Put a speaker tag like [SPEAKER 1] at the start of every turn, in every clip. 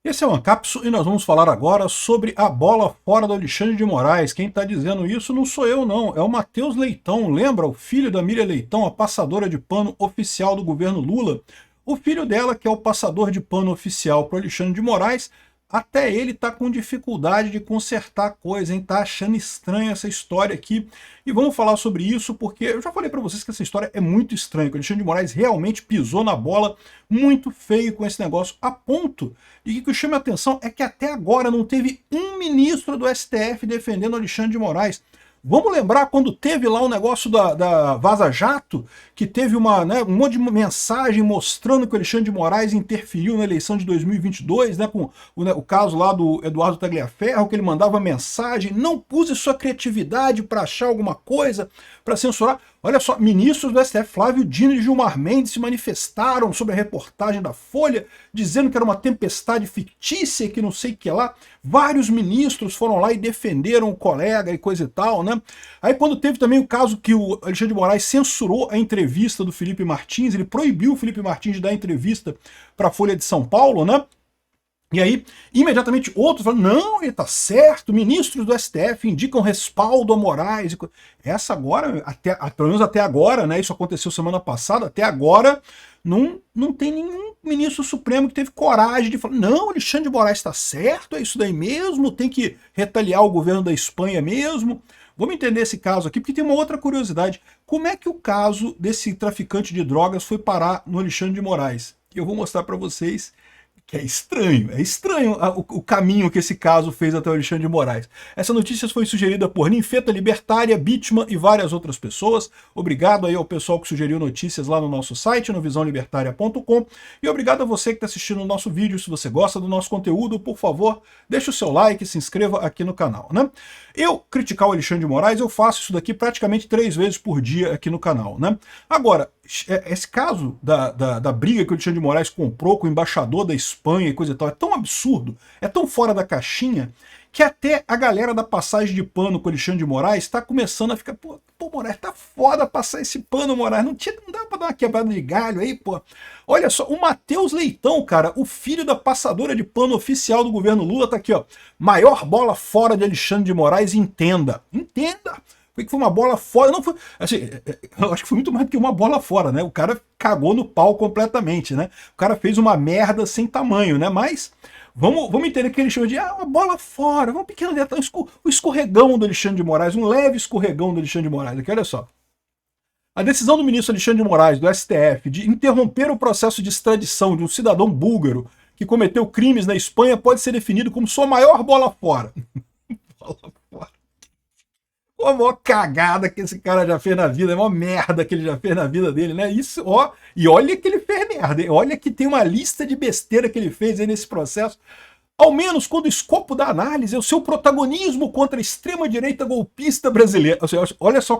[SPEAKER 1] Esse é o Ancapso e nós vamos falar agora sobre a bola fora do Alexandre de Moraes. Quem está dizendo isso não sou eu, não. É o Matheus Leitão. Lembra? O filho da Miriam Leitão, a passadora de pano oficial do governo Lula. O filho dela, que é o passador de pano oficial para o Alexandre de Moraes, até ele está com dificuldade de consertar a coisa, hein? Tá achando estranha essa história aqui. E vamos falar sobre isso porque eu já falei para vocês que essa história é muito estranha, que o Alexandre de Moraes realmente pisou na bola muito feio com esse negócio, a ponto de que o que chama a atenção é que até agora não teve um ministro do STF defendendo o Alexandre de Moraes. Vamos lembrar quando teve lá o negócio da Vaza Jato, que teve um monte de mensagem mostrando que o Alexandre de Moraes interferiu na eleição de 2022, com o caso lá do Eduardo Tagliaferro, que ele mandava mensagem, não use sua criatividade para achar alguma coisa, para censurar. Olha só, ministros do STF, Flávio Dino e Gilmar Mendes, se manifestaram sobre a reportagem da Folha, dizendo que era uma tempestade fictícia, que não sei o que lá. Vários ministros foram lá e defenderam o colega e coisa e tal, né? Aí quando teve também o caso que o Alexandre de Moraes censurou a entrevista do Felipe Martins, ele proibiu o Felipe Martins de dar entrevista para a Folha de São Paulo, né? E aí, imediatamente, outros falam, não, ele tá certo, ministros do STF indicam respaldo a Moraes. Essa agora, pelo menos até agora, né, isso aconteceu semana passada, até agora, não tem nenhum ministro supremo que teve coragem de falar, não, Alexandre de Moraes está certo, é isso daí mesmo, tem que retaliar o governo da Espanha mesmo. Vamos entender esse caso aqui, porque tem uma outra curiosidade. Como é que o caso desse traficante de drogas foi parar no Alexandre de Moraes? Eu vou mostrar para vocês que é estranho o caminho que esse caso fez até o Alexandre de Moraes. Essa notícia foi sugerida por Ninfeta Libertária, Bitman e várias outras pessoas. Obrigado aí ao pessoal que sugeriu notícias lá no nosso site, no visãolibertaria.com. E obrigado a você que está assistindo o nosso vídeo. Se você gosta do nosso conteúdo, por favor, deixe o seu like e se inscreva aqui no canal, né? Eu criticar o Alexandre de Moraes, eu faço isso daqui praticamente 3 vezes por dia aqui no canal, né? Agora, esse caso da briga que o Alexandre de Moraes comprou com o embaixador da Espanha e coisa e tal, é tão absurdo, é tão fora da caixinha, que até a galera da passagem de pano com o Alexandre de Moraes está começando a ficar, pô, Moraes, tá foda passar esse pano, Moraes, não dá pra dar uma quebrada de galho aí, pô. Olha só, o Matheus Leitão, cara, o filho da passadora de pano oficial do governo Lula, tá aqui, ó, maior bola fora de Alexandre de Moraes, entenda. Foi que foi uma bola fora, não foi, assim, eu acho que foi muito mais do que uma bola fora, né? O cara cagou no pau completamente, né? O cara fez uma merda sem tamanho, né? Mas vamos entender que ele chama de uma bola fora, um pequeno detalhe, o escorregão do Alexandre de Moraes, um leve escorregão do Alexandre de Moraes. Aqui, olha só. A decisão do ministro Alexandre de Moraes, do STF, de interromper o processo de extradição de um cidadão búlgaro que cometeu crimes na Espanha pode ser definido como sua maior bola fora. Bola fora. A maior cagada que esse cara já fez na vida, a maior merda que ele já fez na vida dele, né? Isso, ó, e olha que ele fez merda, hein? Olha que tem uma lista de besteira que ele fez aí nesse processo. Ao menos quando o escopo da análise é o seu protagonismo contra a extrema-direita golpista brasileira. Olha só,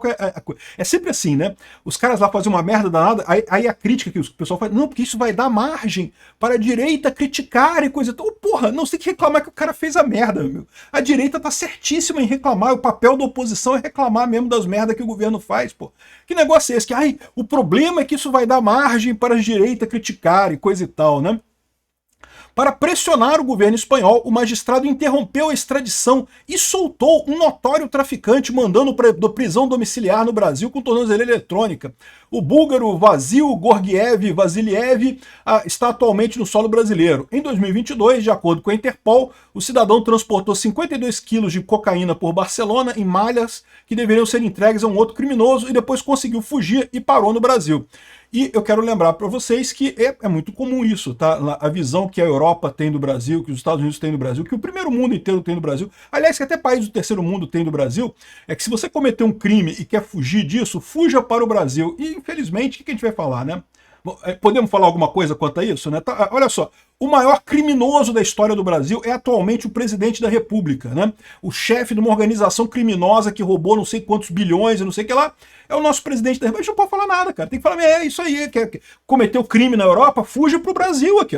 [SPEAKER 1] é sempre assim, né? Os caras lá fazem uma merda danada, aí a crítica que o pessoal faz, não, porque isso vai dar margem para a direita criticar e coisa e tal. Porra, não, você tem que reclamar que o cara fez a merda, meu. A direita tá certíssima em reclamar, o papel da oposição é reclamar mesmo das merdas que o governo faz, pô. Que negócio é esse? Que, o problema é que isso vai dar margem para a direita criticar e coisa e tal, né? Para pressionar o governo espanhol, o magistrado interrompeu a extradição e soltou um notório traficante, mandando prisão domiciliar no Brasil com tornozeleira eletrônica. O búlgaro Vasil Gorgiev Vasiliev está atualmente no solo brasileiro. Em 2022, de acordo com a Interpol, o cidadão transportou 52 quilos de cocaína por Barcelona em malhas que deveriam ser entregues a um outro criminoso e depois conseguiu fugir e parou no Brasil. E eu quero lembrar para vocês que é muito comum isso, tá? A visão que a Europa tem do Brasil, que os Estados Unidos têm do Brasil, que o primeiro mundo inteiro tem do Brasil, aliás, que até países do terceiro mundo tem do Brasil, é que se você cometer um crime e quer fugir disso, fuja para o Brasil. E, infelizmente, o que a gente vai falar, né? Podemos falar alguma coisa quanto a isso, né? Tá, olha só, o maior criminoso da história do Brasil é atualmente o presidente da República, né? O chefe de uma organização criminosa que roubou não sei quantos bilhões e não sei o que lá, é o nosso presidente da República. A gente não pode falar nada, cara. Tem que falar, é isso aí, cometeu crime na Europa, fuja pro Brasil aqui.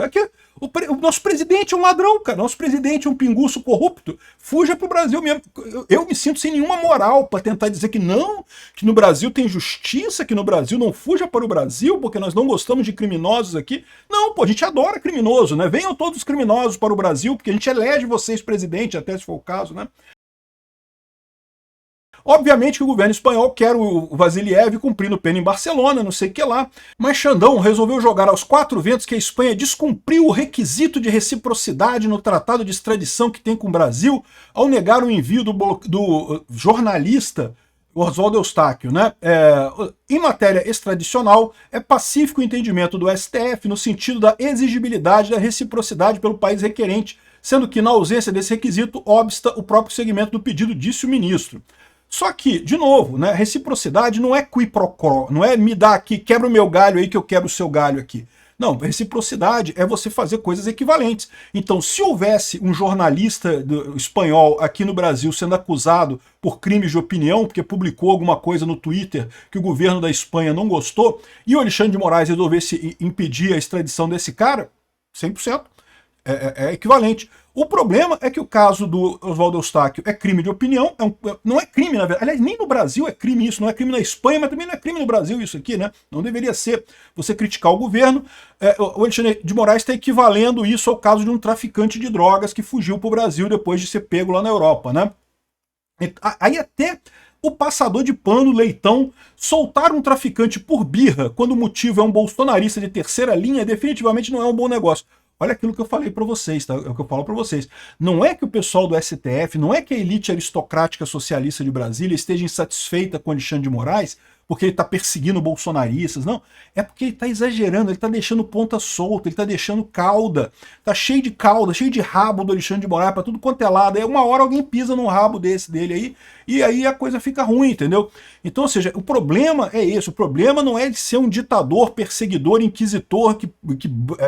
[SPEAKER 1] O nosso presidente é um ladrão, cara. Nosso presidente é um pinguço corrupto. Fuja pro Brasil mesmo. Eu me sinto sem nenhuma moral para tentar dizer que não, que no Brasil tem justiça, que no Brasil não fuja para o Brasil, porque nós não gostamos de criminosos aqui. Não, pô, a gente adora criminoso, né? Venham todos os criminosos para o Brasil, porque a gente elege vocês presidente, até se for o caso, né? Obviamente que o governo espanhol quer o Vasiliev cumprindo pena em Barcelona, não sei o que lá, mas Xandão resolveu jogar aos quatro ventos que a Espanha descumpriu o requisito de reciprocidade no tratado de extradição que tem com o Brasil ao negar o envio do jornalista Oswaldo Eustáquio, né? Em matéria extradicional, é pacífico o entendimento do STF no sentido da exigibilidade da reciprocidade pelo país requerente, sendo que, na ausência desse requisito, obsta o próprio segmento do pedido, disse o ministro. Só que, de novo, né, reciprocidade não é qui pro quo, não é me dá aqui, quebra o meu galho aí que eu quebro o seu galho aqui. Não, reciprocidade é você fazer coisas equivalentes. Então, se houvesse um jornalista espanhol aqui no Brasil sendo acusado por crimes de opinião, porque publicou alguma coisa no Twitter que o governo da Espanha não gostou, e o Alexandre de Moraes resolvesse impedir a extradição desse cara, 100%. É equivalente. O problema é que o caso do Oswaldo Eustáquio é crime de opinião, não é crime, na verdade. Aliás, nem no Brasil é crime isso, não é crime na Espanha, mas também não é crime no Brasil isso aqui, né? Não deveria ser você criticar o governo. O Alexandre de Moraes está equivalendo isso ao caso de um traficante de drogas que fugiu para o Brasil depois de ser pego lá na Europa, né? Aí até o passador de pano, Leitão, soltar um traficante por birra, quando o motivo é um bolsonarista de terceira linha, definitivamente não é um bom negócio. Olha aquilo que eu falei para vocês, tá? É o que eu falo para vocês. Não é que o pessoal do STF, não é que a elite aristocrática socialista de Brasília esteja insatisfeita com Alexandre de Moraes porque ele está perseguindo bolsonaristas, não. É porque ele está exagerando, ele está deixando ponta solta, ele está deixando cauda. Está cheio de cauda, cheio de rabo do Alexandre de Moraes para tudo quanto é lado. Aí uma hora alguém pisa num rabo dele aí, e aí a coisa fica ruim, entendeu? Então, ou seja, o problema é esse, o problema não é de ser um ditador, perseguidor, inquisitor que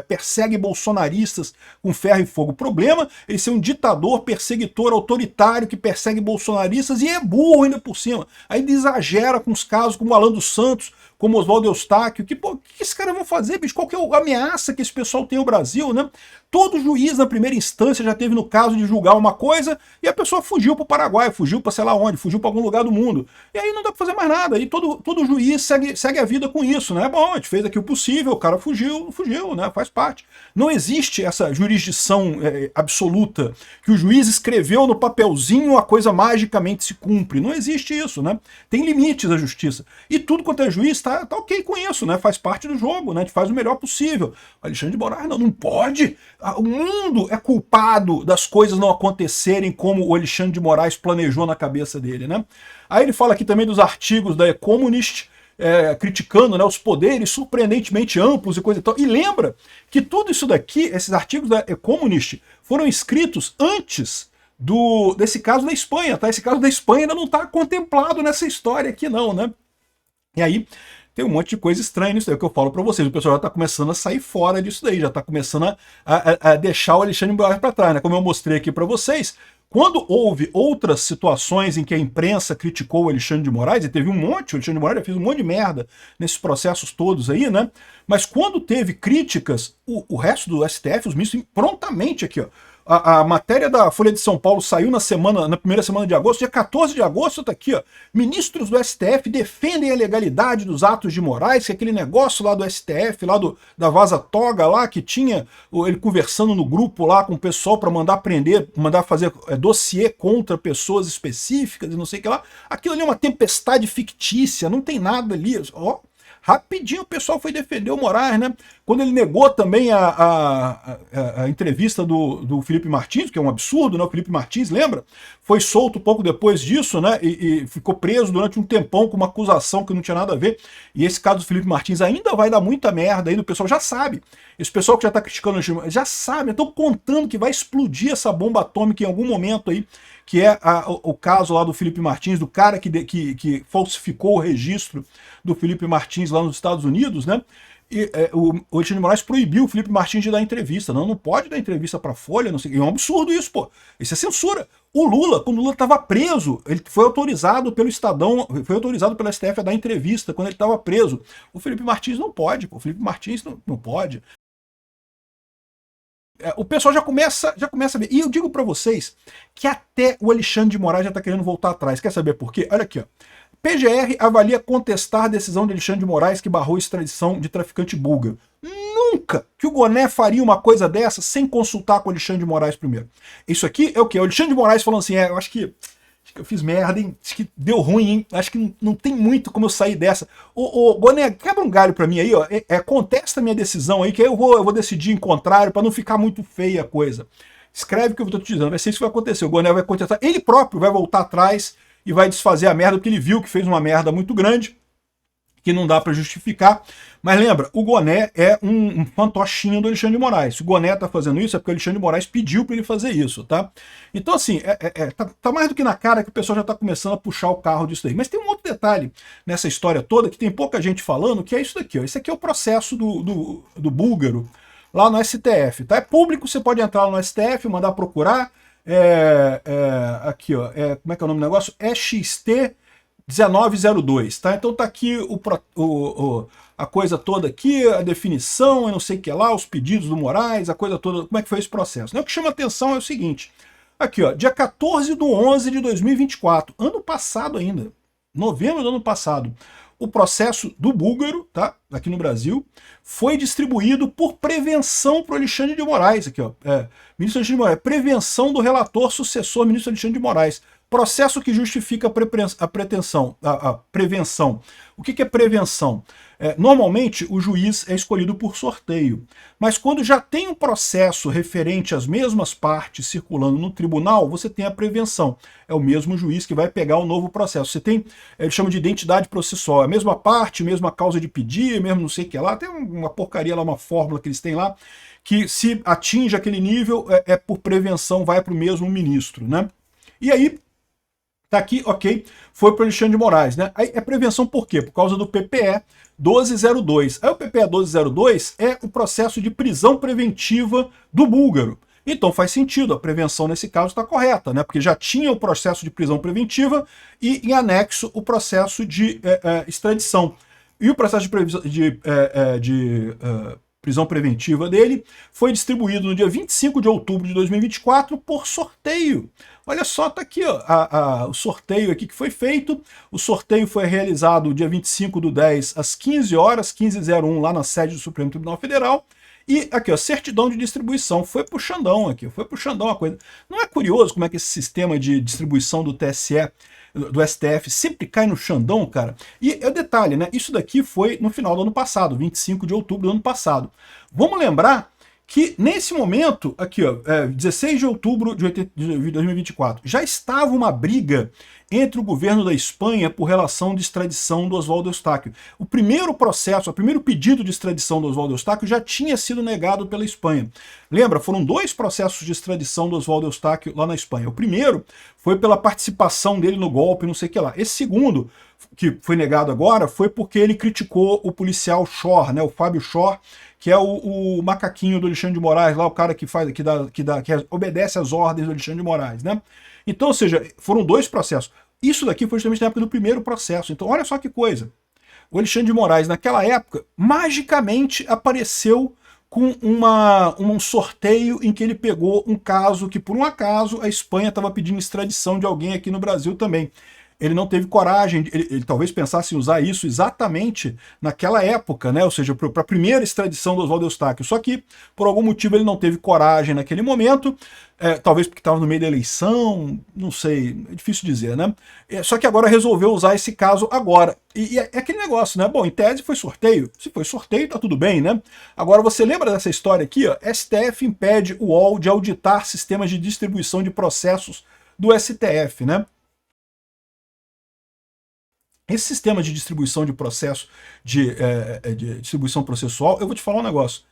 [SPEAKER 1] persegue bolsonaristas com ferro e fogo. O problema é ser um ditador, perseguidor, autoritário que persegue bolsonaristas e é burro ainda por cima. Aí ele exagera com os casos como o Alan dos Santos, como Oswaldo Eustáquio, que esses caras vão fazer, bicho? Qual que é a ameaça que esse pessoal tem ao Brasil, né? Todo juiz na primeira instância já teve no caso de julgar uma coisa e a pessoa fugiu para o Paraguai, fugiu para sei lá onde, fugiu para algum lugar do mundo. E aí não dá para fazer mais nada. Aí todo juiz segue a vida com isso, né? Bom, a gente fez aqui o possível, o cara fugiu, né? Faz parte. Não existe essa jurisdição absoluta que o juiz escreveu no papelzinho, a coisa magicamente se cumpre. Não existe isso, né? Tem limites à justiça. E tudo quanto é juiz tá ok com isso, né? Faz parte do jogo, né? A gente faz o melhor possível. O Alexandre de Moraes não pode. O mundo é culpado das coisas não acontecerem como o Alexandre de Moraes planejou na cabeça dele, né? Aí ele fala aqui também dos artigos da Economist, criticando, né, os poderes surpreendentemente amplos e coisa e tal. E lembra que tudo isso daqui, esses artigos da Economist, foram escritos antes desse caso da Espanha, tá? Esse caso da Espanha ainda não está contemplado nessa história aqui não, né? E aí tem um monte de coisa estranha nisso daí, que eu falo para vocês. O pessoal já está começando a sair fora disso daí, já está começando a deixar o Alexandre de Moraes para trás, né? Como eu mostrei aqui para vocês, quando houve outras situações em que a imprensa criticou o Alexandre de Moraes, e teve um monte, o Alexandre de Moraes já fez um monte de merda nesses processos todos aí, né? Mas quando teve críticas, o resto do STF, os ministros, prontamente aqui, ó. A matéria da Folha de São Paulo saiu na primeira semana de agosto, dia 14 de agosto, tá aqui, ó. Ministros do STF defendem a legalidade dos atos de Moraes, que é aquele negócio lá do STF, lá da Vaza Toga lá, que tinha ele conversando no grupo lá com o pessoal para mandar prender, mandar fazer dossiê contra pessoas específicas e não sei o que lá. Aquilo ali é uma tempestade fictícia, não tem nada ali, ó. Rapidinho o pessoal foi defender o Moraes, né? Quando ele negou também a entrevista do Felipe Martins, que é um absurdo, né? O Felipe Martins, lembra? Foi solto pouco depois disso, né? E ficou preso durante um tempão com uma acusação que não tinha nada a ver. E esse caso do Felipe Martins ainda vai dar muita merda ainda, o pessoal já sabe. Esse pessoal que já tá criticando já sabe, estão contando que vai explodir essa bomba atômica em algum momento aí, que é o caso lá do Felipe Martins, do cara que falsificou o registro do Felipe Martins lá nos Estados Unidos, né? E o Alexandre de Moraes proibiu o Felipe Martins de dar entrevista. Não pode dar entrevista para a Folha, não sei. É um absurdo isso, pô. Isso é censura. O Lula, quando o Lula estava preso, ele foi autorizado pelo Estadão, foi autorizado pelo STF a dar entrevista quando ele estava preso. O Felipe Martins não pode, pô. O Felipe Martins não pode. o pessoal já começa a ver. E eu digo para vocês que até o Alexandre de Moraes já está querendo voltar atrás. Quer saber por quê? Olha aqui, ó. PGR avalia contestar a decisão de Alexandre de Moraes que barrou a extradição de traficante búlgaro. Nunca que o Goné faria uma coisa dessa sem consultar com o Alexandre de Moraes primeiro. Isso aqui é o quê? O Alexandre de Moraes falando assim, eu acho que eu fiz merda, hein? Acho que deu ruim, hein? Acho que não tem muito como eu sair dessa. Ô Goné, quebra um galho pra mim aí, ó. Contesta a minha decisão aí, que aí eu vou decidir em contrário pra não ficar muito feia a coisa. Escreve o que eu tô te dizendo, vai ser isso que vai acontecer. O Goné vai contestar, ele próprio vai voltar atrás e vai desfazer a merda, porque ele viu que fez uma merda muito grande, que não dá para justificar. Mas lembra, o Goné é um fantochinho do Alexandre de Moraes. Se o Goné tá fazendo isso, é porque o Alexandre de Moraes pediu para ele fazer isso, tá? Então, assim, tá mais do que na cara que o pessoal já tá começando a puxar o carro disso daí. Mas tem um outro detalhe nessa história toda, que tem pouca gente falando, que é isso daqui, ó. Esse aqui é o processo do búlgaro lá no STF, tá? É público, você pode entrar no STF, mandar procurar. Aqui, ó, como é que é o nome do negócio? XT 1902, tá? Então tá aqui a coisa toda aqui, a definição, eu não sei o que lá, os pedidos do Moraes, a coisa toda, como é que foi esse processo. O que chama atenção é o seguinte, aqui ó, dia 14/11 de 2024, ano passado ainda, novembro do ano passado, o processo do búlgaro, tá? Aqui no Brasil, foi distribuído por prevenção para o Alexandre de Moraes, aqui ó, ministro Alexandre de Moraes, prevenção do relator sucessor ministro Alexandre de Moraes. Processo que justifica a prevenção. O que é prevenção? Normalmente o juiz é escolhido por sorteio, mas quando já tem um processo referente às mesmas partes circulando no tribunal, você tem a prevenção. É o mesmo juiz que vai pegar o novo processo. Você tem, eles chamam de identidade processual, a mesma parte, mesma causa de pedir, mesmo não sei o que lá, tem uma porcaria lá, uma fórmula que eles têm lá, que se atinge aquele nível, por prevenção, vai para o mesmo ministro, né? E aí, tá aqui, ok, foi para o Alexandre de Moraes, né? Aí é prevenção por quê? Por causa do PPE 1202. Aí o PPE 1202 é o processo de prisão preventiva do búlgaro. Então faz sentido, a prevenção nesse caso está correta, né? Porque já tinha o processo de prisão preventiva e em anexo o processo de extradição. E o processo de prisão preventiva dele foi distribuído no dia 25 de outubro de 2024 por sorteio. Olha só, tá aqui ó, o sorteio aqui que foi feito. O sorteio foi realizado dia 25/10 às 15 horas, 15h01, lá na sede do Supremo Tribunal Federal. E aqui, ó, certidão de distribuição. Foi pro Xandão aqui, foi pro Xandão a coisa. Não é curioso como é que esse sistema de distribuição do TSE, do STF, sempre cai no Xandão, cara? E é o detalhe, né? Isso daqui foi no final do ano passado, 25 de outubro do ano passado. Vamos lembrar que nesse momento, aqui ó, 16 de outubro de 2024, já estava uma briga entre o governo da Espanha por relação de extradição do Oswaldo Eustáquio. O primeiro processo, o primeiro pedido de extradição do Oswaldo Eustáquio já tinha sido negado pela Espanha. Lembra, foram 2 processos de extradição do Oswaldo Eustáquio lá na Espanha. O primeiro foi pela participação dele no golpe, não sei o que lá. Esse segundo, que foi negado agora, foi porque ele criticou o policial Schor, né, o Fábio Schor, que é o macaquinho do Alexandre de Moraes, lá o cara que obedece às ordens do Alexandre de Moraes, né? Então, ou seja, foram 2 processos. Isso daqui foi justamente na época do primeiro processo. Então, olha só que coisa. O Alexandre de Moraes, naquela época, magicamente apareceu com um sorteio em que ele pegou um caso que, por um acaso, a Espanha estava pedindo extradição de alguém aqui no Brasil também. Ele não teve coragem, ele talvez pensasse em usar isso exatamente naquela época, né? Ou seja, para a primeira extradição do Oswaldo Eustáquio. Só que, por algum motivo, ele não teve coragem naquele momento, talvez porque estava no meio da eleição, não sei, é difícil dizer, né? Só que agora resolveu usar esse caso agora. E é aquele negócio, né? Bom, em tese foi sorteio. Se foi sorteio, tá tudo bem, né? Agora, você lembra dessa história aqui, ó? STF impede o UOL de auditar sistemas de distribuição de processos do STF, né? Esse sistema de distribuição de processo, de distribuição processual, eu vou te falar um negócio.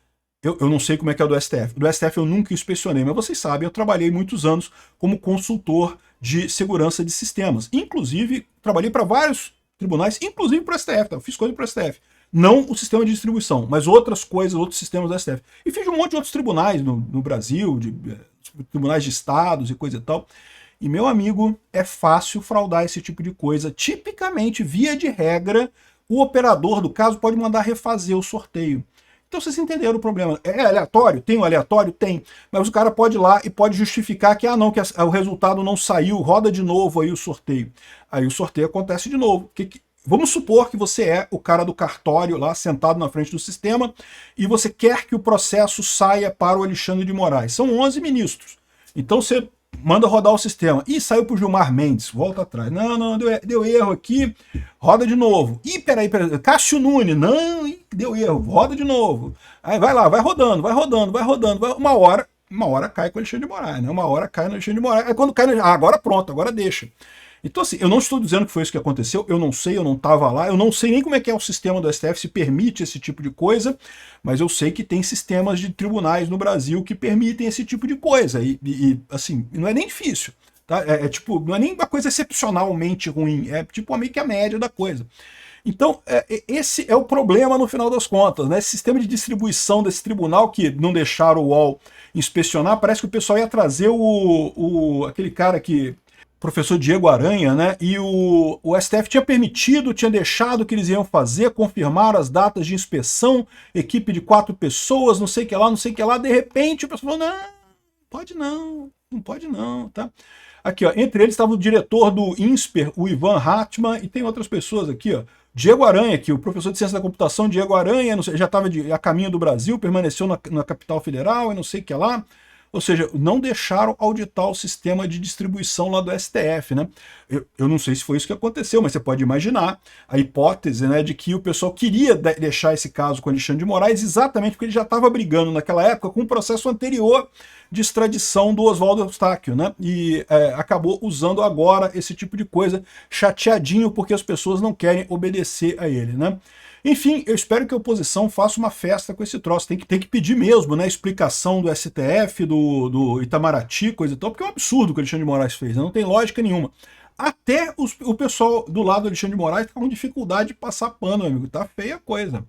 [SPEAKER 1] Eu não sei como é que é o do STF. Do STF eu nunca inspecionei, mas vocês sabem, eu trabalhei muitos anos como consultor de segurança de sistemas. Inclusive, trabalhei para vários tribunais, inclusive para o STF, tá? Eu fiz coisa para o STF. Não o sistema de distribuição, mas outras coisas, outros sistemas do STF. E fiz um monte de outros tribunais no Brasil, tribunais de estados e coisa e tal. E, meu amigo, é fácil fraudar esse tipo de coisa. Tipicamente, via de regra, o operador do caso pode mandar refazer o sorteio. Então vocês entenderam o problema. É aleatório? Tem o aleatório? Tem. Mas o cara pode ir lá e pode justificar que, não, que o resultado não saiu, roda de novo aí o sorteio. Aí o sorteio acontece de novo. Vamos supor que você é o cara do cartório lá, sentado na frente do sistema, e você quer que o processo saia para o Alexandre de Moraes. São 11 ministros. Então você manda rodar o sistema. Ih, saiu para o Gilmar Mendes, volta atrás. Não, deu erro aqui, roda de novo. Ih, peraí, Cássio Nunes, não, deu erro, roda de novo. Aí vai lá, vai rodando. Uma hora cai com o Alexandre de Moraes, né? Uma hora cai no Alexandre de Moraes. Aí quando cai, agora pronto, agora deixa. Então assim, eu não estou dizendo que foi isso que aconteceu, eu não sei, eu não estava lá, eu não sei nem como é que é o sistema do STF, se permite esse tipo de coisa, mas eu sei que tem sistemas de tribunais no Brasil que permitem esse tipo de coisa, assim, não é nem difícil, tá? Tipo, não é nem uma coisa excepcionalmente ruim, é tipo meio que a média da coisa. Então, esse é o problema no final das contas, né? Esse sistema de distribuição desse tribunal que não deixaram o UOL inspecionar, parece que o pessoal ia trazer aquele cara que... professor Diego Aranha, né? E o STF tinha permitido, tinha deixado que eles iam fazer, confirmar as datas de inspeção, equipe de 4 pessoas, não sei o que lá, de repente o pessoal falou, não pode não, tá? Aqui, ó, entre eles estava o diretor do INSPER, o Ivan Hartmann, e tem outras pessoas aqui, ó. Diego Aranha, aqui, o professor de ciência da computação, Diego Aranha, não sei, já estava a caminho do Brasil, permaneceu na capital federal, e não sei o que lá. Ou seja, não deixaram auditar o sistema de distribuição lá do STF, né? Eu não sei se foi isso que aconteceu, mas você pode imaginar a hipótese, né, de que o pessoal queria deixar esse caso com Alexandre de Moraes exatamente porque ele já estava brigando naquela época com um processo anterior de extradição do Oswaldo Eustáquio, né? E acabou usando agora esse tipo de coisa, chateadinho porque as pessoas não querem obedecer a ele, né? Enfim, eu espero que a oposição faça uma festa com esse troço. Tem que pedir mesmo, né? Explicação do STF, do Itamaraty, coisa e tal, porque é um absurdo o que o Alexandre de Moraes fez, né? Não tem lógica nenhuma. Até o pessoal do lado do Alexandre de Moraes tá com dificuldade de passar pano, amigo. Tá feia a coisa.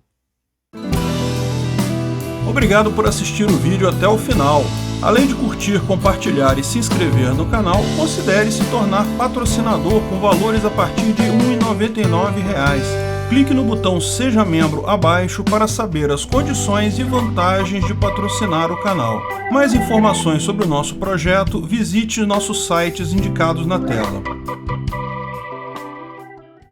[SPEAKER 1] Obrigado por assistir o vídeo até o final. Além de curtir, compartilhar e se inscrever no canal, considere se tornar patrocinador com valores a partir de R$ 1,99. Clique no botão Seja Membro abaixo para saber as condições e vantagens de patrocinar o canal. Mais informações sobre o nosso projeto, visite nossos sites indicados na tela.